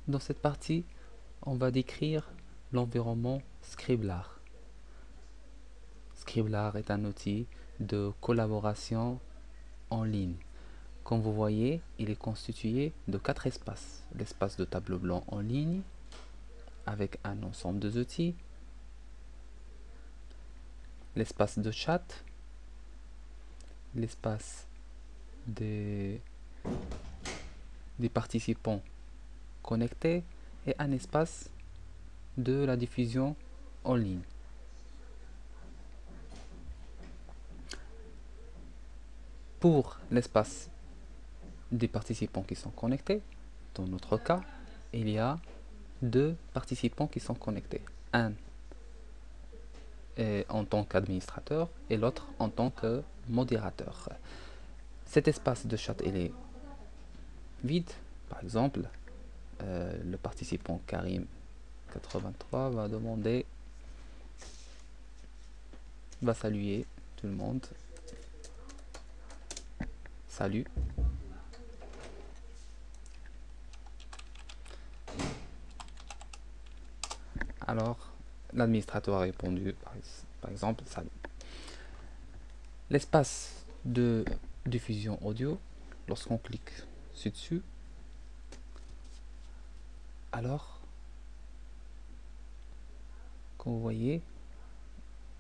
Dans cette partie, on va décrire l'environnement Scribbler. Scribbler est un outil de collaboration en ligne. Comme vous voyez, il est constitué de 4 espaces. L'espace de tableau blanc en ligne, avec un ensemble d'outils. L'espace de chat. L'espace des participants connectés. Et un espace de la diffusion en ligne. Pour l'espace des participants qui sont connectés, dans notre cas, il y a 2 participants qui sont connectés. Un en tant qu'administrateur et l'autre en tant que modérateur. Cet espace de chat il est vide. Par exemple, le participant Karim83 va demander, va saluer tout le monde. Salut. Alors, l'administrateur a répondu, par exemple, salut. L'espace de diffusion audio, lorsqu'on clique dessus, alors, comme vous voyez,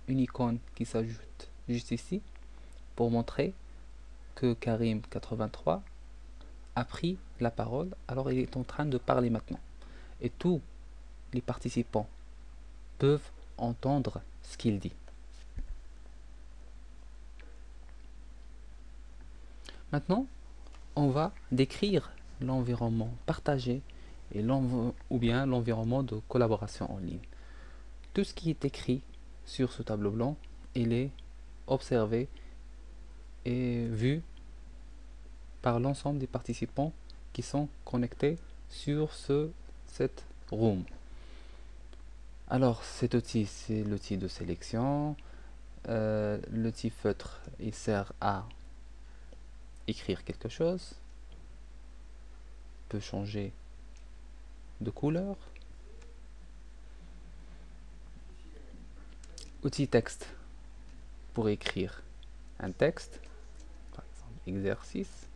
une icône qui s'ajoute juste ici pour montrer que Karim83 a pris la parole, alors il est en train de parler maintenant. Et tous les participants peuvent entendre ce qu'il dit. Maintenant, on va décrire l'environnement partagé et ou bien l'environnement de collaboration en ligne. Tout ce qui est écrit sur ce tableau blanc, il est observé et vu par l'ensemble des participants qui sont connectés sur cette room. Alors cet outil, c'est l'outil de sélection. L'outil feutre, il sert à écrire quelque chose, peut changer de couleur. Outil texte pour écrire un texte, par exemple exercice.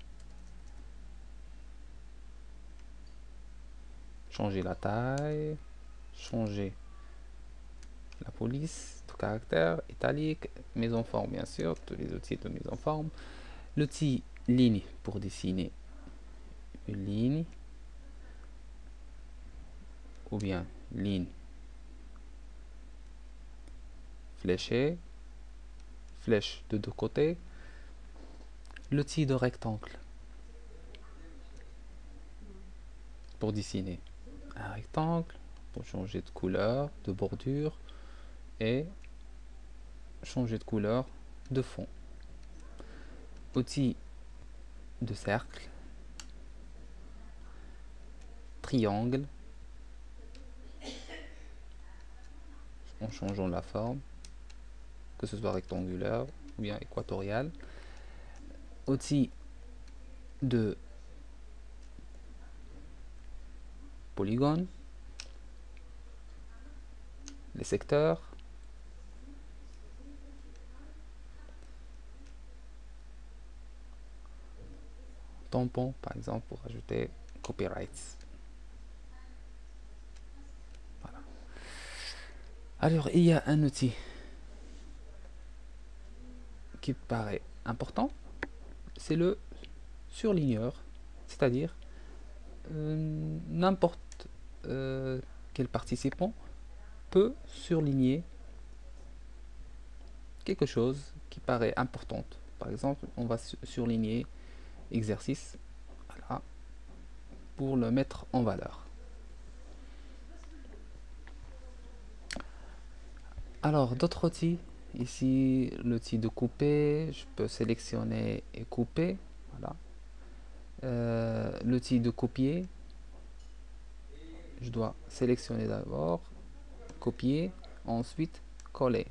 Changer la taille, changer la police, tout caractère, italique, mise en forme bien sûr, tous les outils de mise en forme. L'outil ligne pour dessiner une ligne, ou bien ligne fléchée, flèche de deux côtés. L'outil de rectangle pour dessiner un rectangle, pour changer de couleur, de bordure et changer de couleur de fond. Outil de cercle, triangle, en changeant la forme, que ce soit rectangulaire ou bien équatorial. Outil de polygone, les secteurs, tampon par exemple pour ajouter copyrights. Voilà. Alors il y a un outil qui paraît important, c'est le surligneur, c'est-à-dire n'importe quel participant peut surligner quelque chose qui paraît important. Par exemple, on va surligner exercice, voilà, pour le mettre en valeur. Alors, d'autres outils, ici l'outil de couper, je peux sélectionner et couper, voilà. L'outil de copier, je dois sélectionner d'abord, copier, ensuite coller.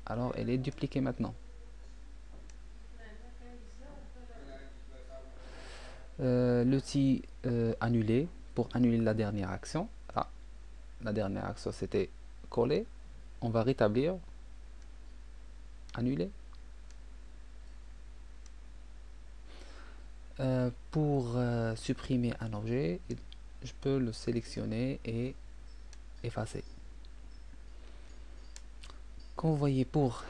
Alors elle est dupliquée maintenant. L'outil annuler pour annuler la dernière action. Là, la dernière action c'était coller. On va rétablir, annuler. Pour supprimer un objet, je peux le sélectionner et effacer. Comme vous voyez, pour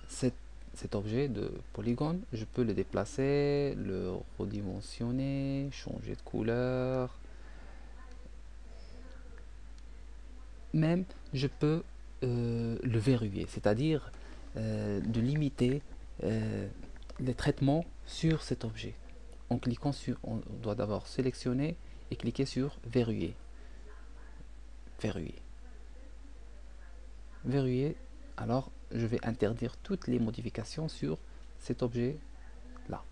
cet objet de polygone, je peux le déplacer, le redimensionner, changer de couleur. Même, je peux le verrouiller, c'est-à-dire de limiter les traitements sur cet objet. En cliquant sur, on doit d'abord sélectionner et cliquer sur verrouiller. Verrouiller. Alors, je vais interdire toutes les modifications sur cet objet là.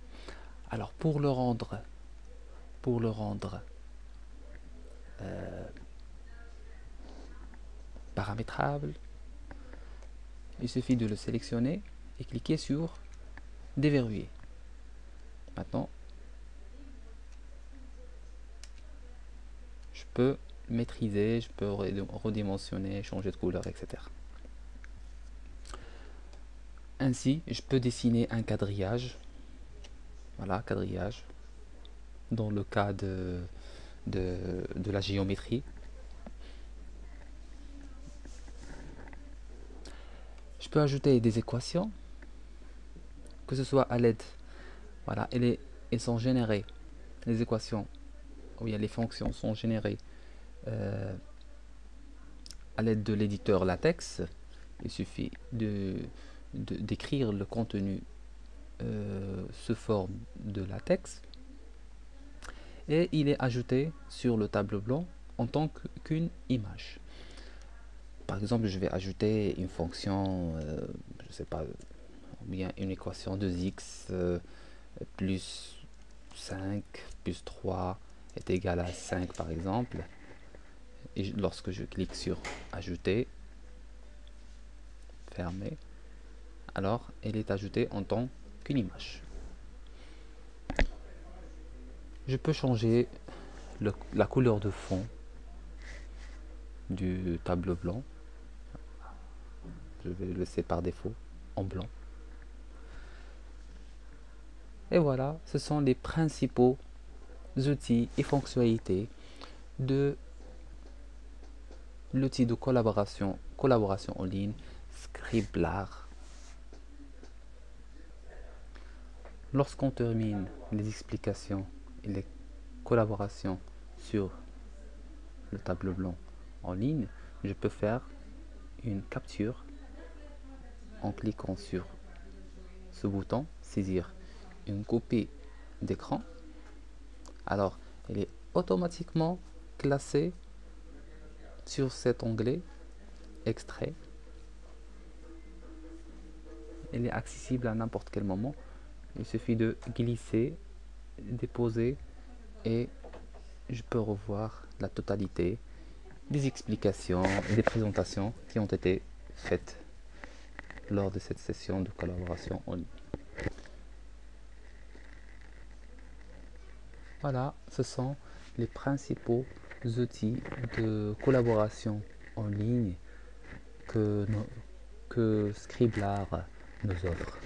Alors, pour le rendre paramétrable, il suffit de le sélectionner et cliquer sur déverrouiller. Maintenant, je peux maîtriser, je peux redimensionner, changer de couleur, etc. Ainsi, je peux dessiner un quadrillage. Voilà, quadrillage. Dans le cas de la géométrie. Je peux ajouter des équations, que ce soit à l'aide. Voilà, elles sont générées. Les équations, ou bien les fonctions sont générées à l'aide de l'éditeur LaTeX. Il suffit d'écrire le contenu sous forme de LaTeX et il est ajouté sur le tableau blanc en tant qu'une image. Par exemple, je vais ajouter une fonction, je sais pas, ou bien une équation de x plus 5 plus 3 est égal à 5 par exemple. Et lorsque je clique sur ajouter, fermer, alors elle est ajoutée en tant qu'une image. Je peux changer la couleur de fond du tableau blanc. Je vais le laisser par défaut en blanc. Et voilà, ce sont les principaux outils et fonctionnalités de l'outil de collaboration en ligne Scribbler. Lorsqu'on termine les explications et les collaborations sur le tableau blanc en ligne, je peux faire une capture en cliquant sur ce bouton, saisir une copie d'écran. Alors, elle est automatiquement classée sur cet onglet extrait. Elle est accessible à n'importe quel moment. Il suffit de glisser, déposer et je peux revoir la totalité des explications et des présentations qui ont été faites lors de cette session de collaboration en ligne. Voilà, ce sont les principaux outils de collaboration en ligne que Scribbler nous offre.